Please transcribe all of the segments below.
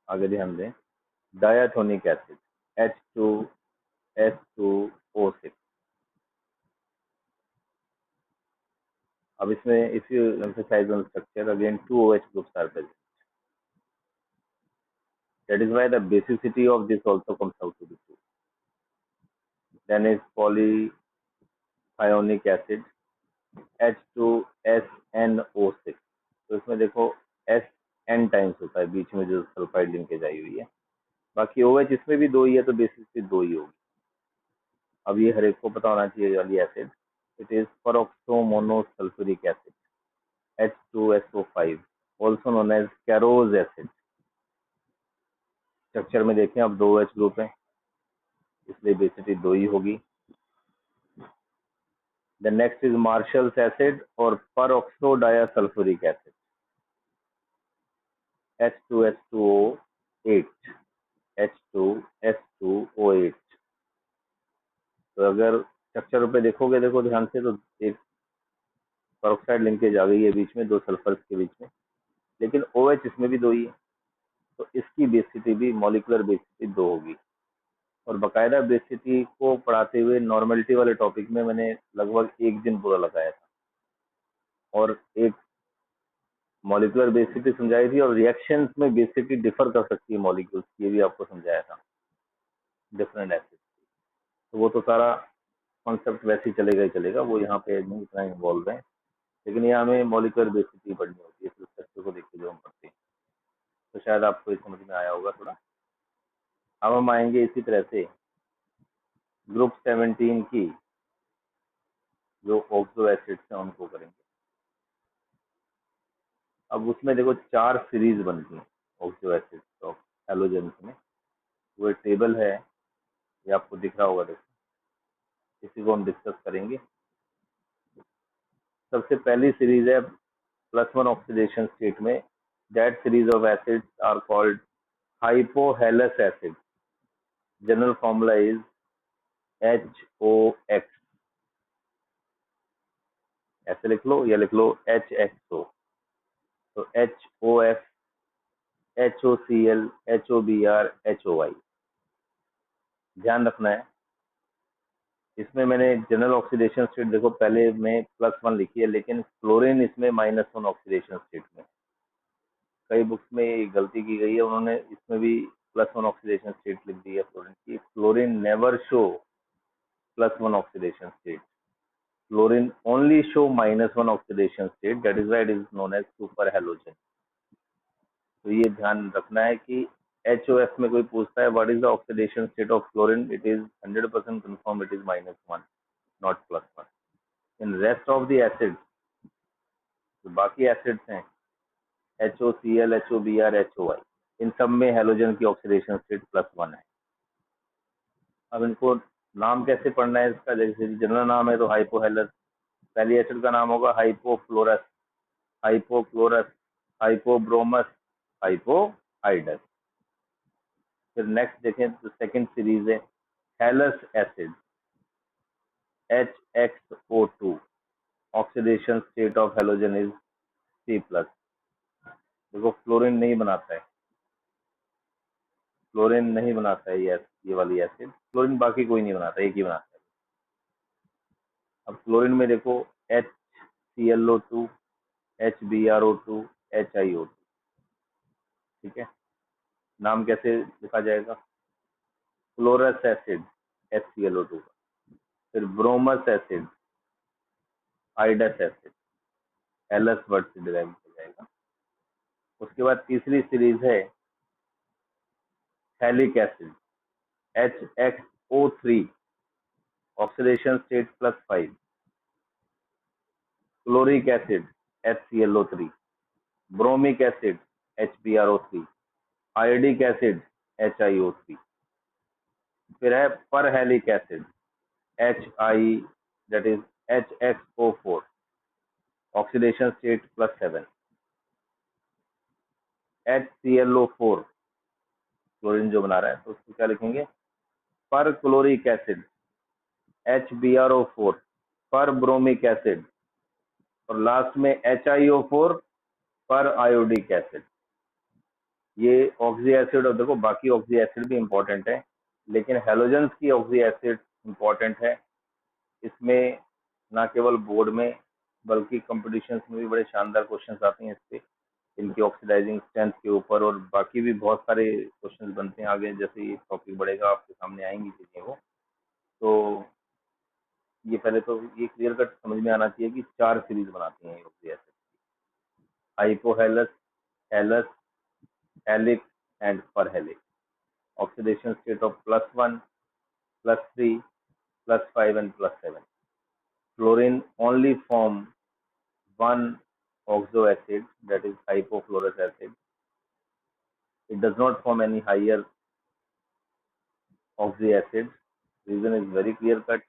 आगे ध्यान दें, डायाथोनिक एसिड H2S2O6। अब इसमें if you emphasize on structure again, two OH groups are present. That is why the basicity of this also comes out to be 2. Then is polythionic acid H2SNO6। तो इसमें देखो SN times होता है बीच में जो sulphide linkage आई हुई है, बाकी OH इसमें भी 2 ही है तो बेसिसिटी 2 ही होगी। अब ये हर एक को पता होना चाहिए वाली acid, it is peroxomonosulphuric acid H2SO5, also known as Caro's acid. Structure में देखें अब 2 OH ग्रुप है, इसलिए बेसिसिटी 2 ही होगी। The next is marshals acid और परऑक्सो डायासल्फ्यूरिक एसिड H2S2O8 H2S2O8। तो अगर स्ट्रक्चर पे देखोगे, देखो ध्यान से, तो एक परऑक्साइड लिंकेज आ गई है बीच में 2 सल्फर्स के बीच में, लेकिन OH इसमें भी 2 ही है, तो इसकी बेसिसिटी भी मॉलिकुलर बेसिसिटी 2 होगी। और बकायदा बेसिसिटी को पढ़ाते हुए नॉर्मेलिटी वाले टॉपिक में मैंने लगभग 1 दिन पूरा लगाया था, और एक मॉलिकुलर बेसिसिटी समझाई थी, और रिएक्शंस में बेसिसिटी डिफर कर सकती है मॉलिक्यूल्स, ये भी आपको समझाया था डिफरेंट एसिड। तो वो तो सारा कॉन्सेप्ट वैसे ही चलेगा ही चलेगा, वो यहाँ पे नहीं इतना इन्वॉल्व है, लेकिन यहाँ हमें मॉलिकुलर बेसिसिटी पढ़नी होती है फिर स्ट्रक्चर को देख के जो हम पढ़ते हैं। तो शायद आपको ये समझ में आया होगा थोड़ा। अब हम आएंगे इसी तरह से ग्रुप 17 की जो ऑक्सो एसिड्स हैं उनको करेंगे। अब उसमें देखो 4 सीरीज बनती हैं ऑक्सो एसिड्स ऑफ हेलोजेंस में, वो टेबल है, ये आपको दिख रहा होगा, देखो इसी को हम डिस्कस करेंगे। सबसे पहली सीरीज है +1 ऑक्सीडेशन स्टेट में, that series of acids are called hypohalous acid. General formula is HOX, ऐसे लिख लो या लिख लो HXO। तो HOF, HOCl, HOBr, HOI। ध्यान रखना है, इसमें मैंने जनरल ऑक्सीडेशन स्टेट देखो पहले में +1 लिखी है, लेकिन फ्लोरीन इसमें -1 ऑक्सीडेशन स्टेट में। कई बुक्स में ये गलती की गई है, उन्होंने इसमें भी +1 ऑक्सीडेशन स्टेट लिख दी है फ्लोरीन की। Fluorine never show +1 oxidation state, fluorine only show -1 oxidation state, that is why it is known as super halogen. तो ये ध्यान रखना है कि HOF में कोई पूछता है what is the oxidation state of fluorine, it is 100% confirm, it is -1, not +1। In rest of the acids, जो बाकी एसिड्स हैं HOCl, HOBr, HOI, इन सब में हेलोजन की ऑक्सीडेशन स्टेट +1 है। अब इनको नाम कैसे पढ़ना है इसका, जैसे जनरल नाम है तो हाइपोहेलस, पहली एसिड का नाम होगा हाइपोफ्लोरस, हाइपोक्लोरस, हाइपोब्रोमस, हाइपोहाइडस। फिर नेक्स्ट देखें तो सेकंड सीरीज है हेलस acid HXO2, oxidation state of halogen is C+। देखो फ्लोरीन नहीं बनाता है, फ्लोरीन नहीं बनाता है ये वाली एसिड, फ्लोरीन बाकी कोई नहीं बनाता, एक ही बनाता है। अब फ्लोरीन में देखो HClO2, HBrO2, HiO2, ठीक है। नाम कैसे लिखा जाएगा, फ्लोरस एसिड HClO2 का, फिर ब्रोमस एसिड, हाइडस एसिड, एलस वर्ड से डिराइव हो जाएगा। उसके बाद तीसरी सीरीज है halic acid HXO3, oxidation state +5, chloric acid HClO3, bromic acid HBrO3, iodic acid HiO3। फिर है perhalic acid HI, that is HXO4, oxidation state +7, HClO4 chlorine जो बना रहा है, तो उसको क्या लिखेंगे, पर क्लोरिक एसिड HBrO4, पर ब्रोमिक एसिड, और लास्ट में HiO4 पर आयोडिक एसिड। ये ऑक्सी एसिड, और देखो बाकी ऑक्सी एसिड भी इंपॉर्टेंट है, लेकिन हेलोजेंस की ऑक्सी एसिड इंपॉर्टेंट है। इसमें ना केवल बोर्ड में बल्कि कंपटीशंस में भी बड़े शानदार क्वेश्चंस आते हैं इस पे, इनकी ऑक्सीडाइजिंग स्ट्रेंथ के ऊपर, और बाकी भी बहुत सारे क्वेश्चंस बनते हैं आगे, जैसे ये टॉपिक बढ़ेगा आपके सामने आएंगी चीजें वो। तो ये पहले तो ये क्लियर कट समझ में आना चाहिए कि 4 सीरीज बनाती हैं oxy acid, hypohalous, halous, halics and perhalics. Oxidation state of +1, +3, +5 and +7. Fluorine only form one oxo acid, that is hypofluorous acid. It does not form any higher oxy acid. Reason is very clear cut,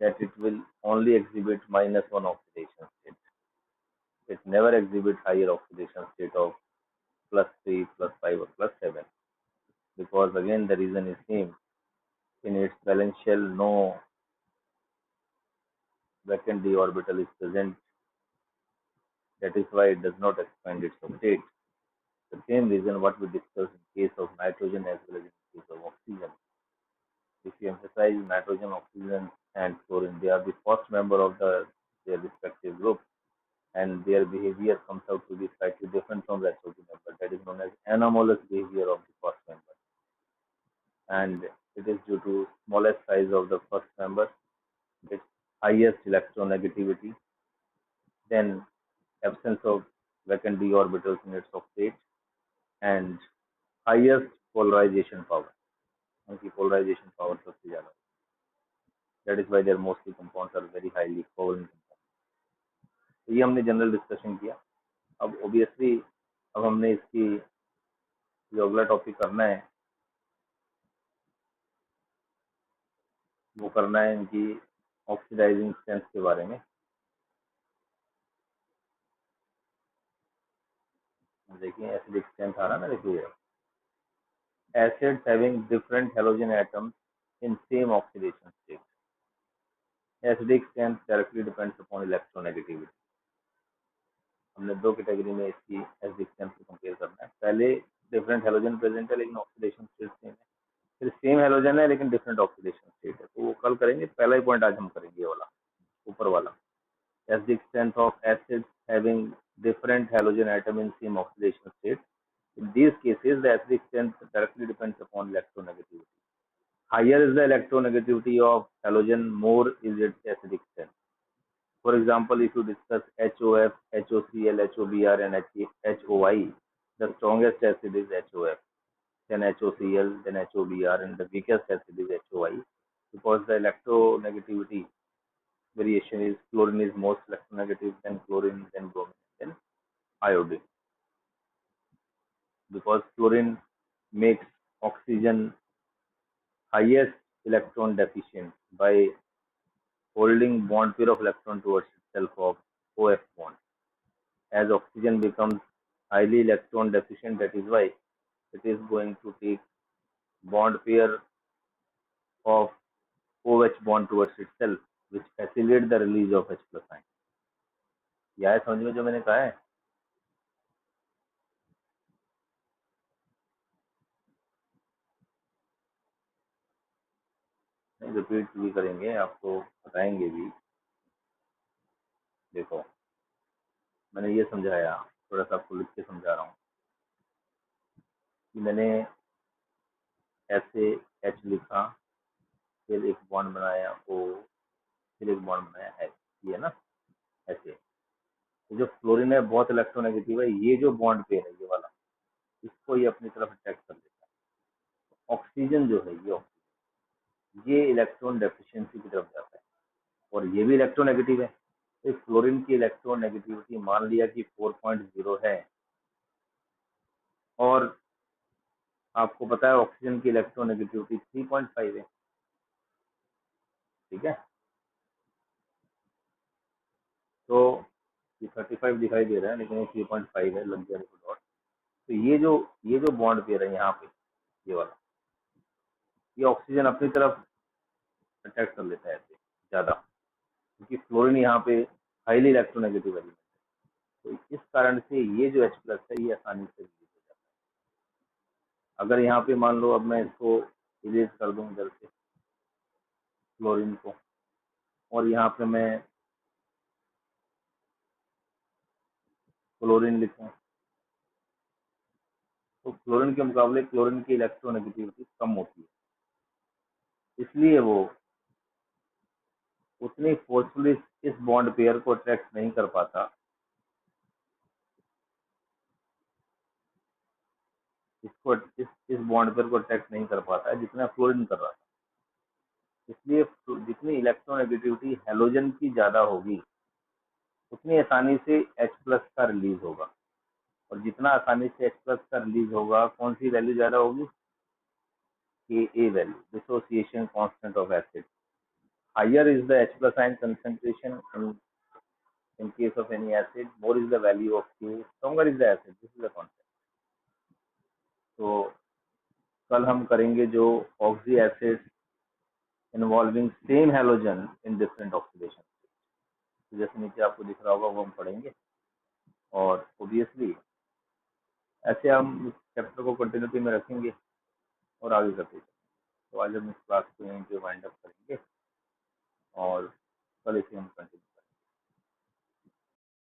that it will only exhibit -1 oxidation state. It never exhibits higher oxidation state of +3, +5 or +7, because again the reason is same. In its valence shell, no vacant d orbital is present. That is why it does not expand its state. The same reason what we discussed in case of nitrogen as well as in case of oxygen. If you emphasize nitrogen, oxygen, and fluorine, they are the first member of their respective group, and their behavior comes out to be slightly different from the SOP member. That is known as anomalous behavior of the first member, and it is due to smallest size of the first member, its highest electronegativity, then absence of vacant d orbitals in its octet, and highest polarization power. उनकी polarization power सबसे ज्यादा। That is why their mostly compounds are very highly covalent compounds. तो ये हमने general discussion किया। अब obviously अब हमने इसकी जो अगला टॉपिक करना है वो करना है इनकी ऑक्सीडाइजिंग स्ट्रेंथ के बारे में। देखिए एसिडिक स्ट्रेंथ आ रहा ना, देखिए acids having different halogen atoms in same oxidation state. Acidic strength directly depends upon electronegativity. हमने दो कैटेगरी में इसकी एसिडिक स्ट्रेंथ को कंपेयर करना है। पहले डिफरेंट हैलोजन प्रेजेंट है लेकिन ऑक्सीडेशन स्टेट सेम है, फिर सेम हैलोजन है लेकिन डिफरेंट ऑक्सीडेशन स्टेट है। तो वो कल करेंगे, पहला ही पॉइंट आज हम करेंगे ये वाला, ऊपर वाला। acidic strength of acids having different halogen atom in same oxidation state. In these cases, the acidic strength directly depends upon electronegativity. Higher is the electronegativity of halogen, more is its acidic strength. For example, if you discuss HOF, HOCl, HOBr, and HOI, the strongest acid is HOF, then HOCl, then HOBr, and the weakest acid is HOI, because the electronegativity variation is chlorine is most electronegative, then chlorine, then bromine, then iodine. Because chlorine makes oxygen highest electron deficient by holding bond pair of electron towards itself of OF bond. As oxygen becomes highly electron deficient, that is why it is going to take bond pair of OH bond towards itself, which facilitate the release of H plus ion. यह है समझ में जो मैंने कहा है? Repeat भी करेंगे, आपको बताएंगे भी। देखो मैंने ये समझाया, थोड़ा सा आपको लिख के समझा रहा हूँ कि मैंने ऐसे एच लिखा, फिर एक बॉन्ड बनाया ओ, फिर एक बॉन्ड बनाया एच, ये ना ऐसे। तो जो फ्लोरीन है बहुत इलेक्ट्रोनेगेटिव है, ये जो बॉन्ड पे है ये वाला, इसको ये अपनी तरफ अट्रैक्ट कर देता है। ऑक्सीजन जो है ये इलेक्ट्रॉन डेफिशिएंसी की तरफ जाता है, और ये भी इलेक्ट्रोनेगेटिव है। तो फ्लोरीन की इलेक्ट्रोनेगेटिविटी मान लिया कि 4.0 है, और आपको पता है ऑक्सीजन की इलेक्ट्रोनेगेटिविटी 3.5 है। ठीक है, तो ये 35 दिखाई दे रहा है लेकिन ये 3.5 है, लग गया डॉट। तो ये जो बॉन्ड पेयर है यहाँ पे, ये वाला, ये ऑक्सीजन अपनी तरफ अट्रैक्ट कर लेता है ऐसे ज्यादा, क्योंकि फ्लोरीन यहाँ पे हाईली इलेक्ट्रोनेगेटिव एलिमेंट है। तो इस कारण से ये जो H प्लस है ये आसानी से रिलीज हो जाता है। अगर यहाँ पे मान लो अब मैं इसको इरेज कर दूं इधर से क्लोरीन को, और यहाँ पे मैं क्लोरीन लिखूं, तो क्लोरीन के मुकाबले क्लोरीन की इलेक्ट्रोनेगेटिविटी कम होती है, इसलिए वो उतनी फोर्सफुली इस बॉन्ड पेयर को अट्रैक्ट नहीं कर पाता, इसको इस बॉन्ड पेयर को अट्रैक्ट नहीं कर पाता है जितना फ्लोरीन कर रहा था। इसलिए जितनी इलेक्ट्रोनेगेटिविटी हेलोजन की ज्यादा होगी उतनी आसानी से H प्लस का रिलीज होगा, और जितना आसानी से H प्लस का रिलीज होगा, कौन सी वैल्यू ज्यादा होगी, Ka value, dissociation constant of acid. Higher is the H plus ion concentration in case of any acid, more is the value of K, stronger is the acid, this is the concept। तो कल हम करेंगे जो oxy acid involving same halogen in different oxidation, तो जैसे नीचे आपको दिख रहा होगा वो हम पढ़ेंगे, और ओबियसली ऐसे हम इस चैप्टर को कंटिन्यूटी में रखेंगे और आगे करते हैं। तो आज हम इस क्लास को यहीं पे वाइंड अप करेंगे और कल इसे हम कंटिन्यू